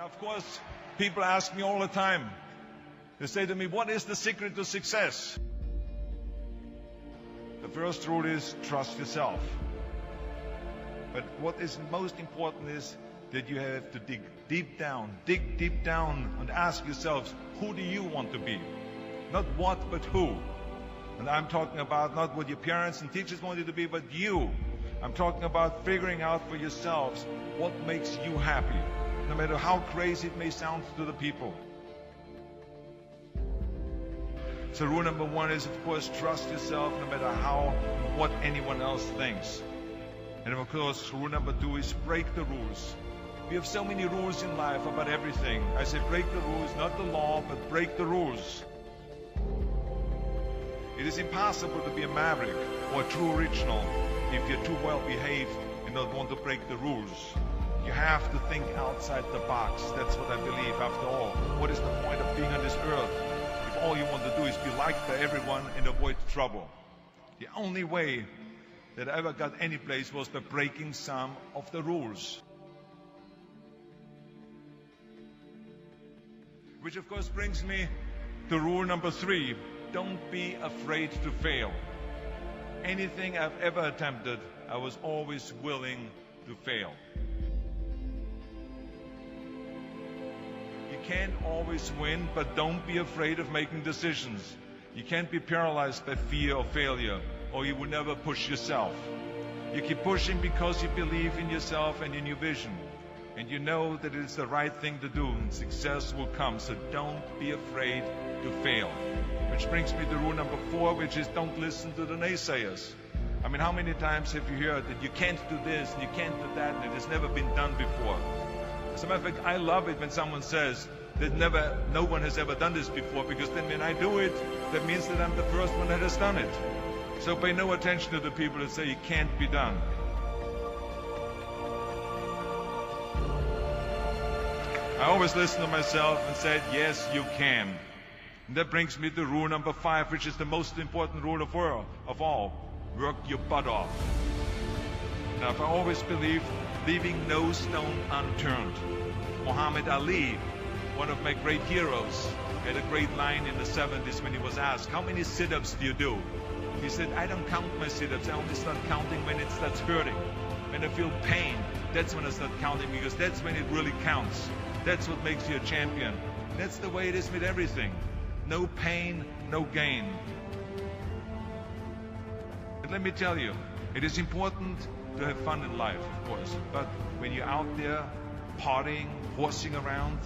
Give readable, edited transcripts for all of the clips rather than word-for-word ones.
of course, people ask me all the time. They say to me, what is the secret to success? The first rule is trust yourself. But what is most important is that you have to dig deep down and ask yourselves, who do you want to be? Not what, but who. And I'm talking about not what your parents and teachers want you to be, but you. I'm talking about figuring out for yourselves what makes you happy, no matter how crazy it may sound to the people. So rule number one is, of course, trust yourself no matter what anyone else thinks. And of course, rule number two is break the rules. We have so many rules in life about everything. I say break the rules, not the law, but break the rules. It is impossible to be a maverick or a true original if you're too well behaved and don't want to break the rules. You have to think outside the box. That's what I believe. After all, what is the point of being on this earth if all you want to do is be liked by everyone and avoid trouble? The only way that I ever got any place was by breaking some of the rules. Which of course brings me to rule number three. Don't be afraid to fail. Anything I've ever attempted, I was always willing to fail. You can't always win, but don't be afraid of making decisions. You can't be paralyzed by fear of failure, or you will never push yourself. You keep pushing because you believe in yourself and in your vision. And you know that it's the right thing to do, and success will come. So don't be afraid to fail. Which brings me to rule number four, which is don't listen to the naysayers. I mean, how many times have you heard that you can't do this and you can't do that and it has never been done before? As a matter of fact, I love it when someone says that no one has ever done this before, because then when I do it, that means that I'm the first one that has done it. So pay no attention to the people that say it can't be done. I always listen to myself and said, yes, you can. And that brings me to rule number five, which is the most important rule of all. Work your butt off. Now, I've always believed leaving no stone unturned. Muhammad Ali, one of my great heroes, had a great line in the 70s when he was asked, how many sit-ups do you do? He said, I don't count my sit-ups. I only start counting when it starts hurting. When I feel pain, that's when I start counting, because that's when it really counts. That's what makes you a champion. That's the way it is with everything. No pain, no gain. But let me tell you, it is important to have fun in life, of course. But when you're out there partying, horsing around,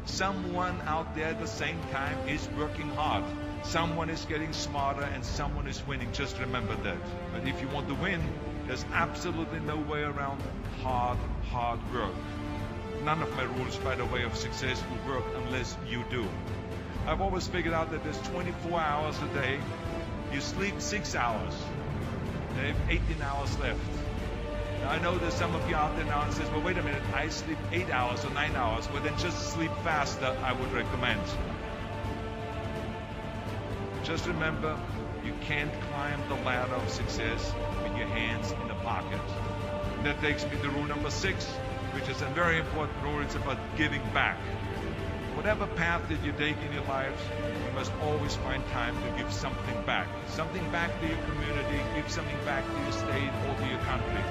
someone out there at the same time is working hard. Someone is getting smarter and someone is winning. Just remember that. But if you want to win, there's absolutely no way around hard work. None of my rules, by the way, of success will work unless you do. I've always figured out that there's 24 hours a day. You sleep 6 hours. You have 18 hours left. Now, I know there's some of you out there now and says, well, wait a minute, I sleep 8 hours or 9 hours. Well, then just sleep faster, I would recommend. Just remember, you can't climb the ladder of success with your hands in the pocket. And that takes me to rule number 6, which is a very important rule. It's about giving back. Whatever path that you take in your lives, you must always find time to give something back. Something back to your community, give something back to your state or to your country.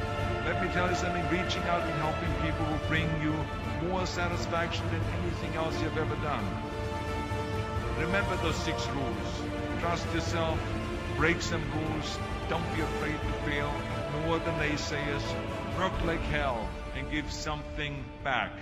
Let me tell you something, reaching out and helping people will bring you more satisfaction than anything else you've ever done. Remember those 6 rules. Trust yourself, break some rules, don't be afraid to fail, ignore the naysayers, work like hell, and give something back.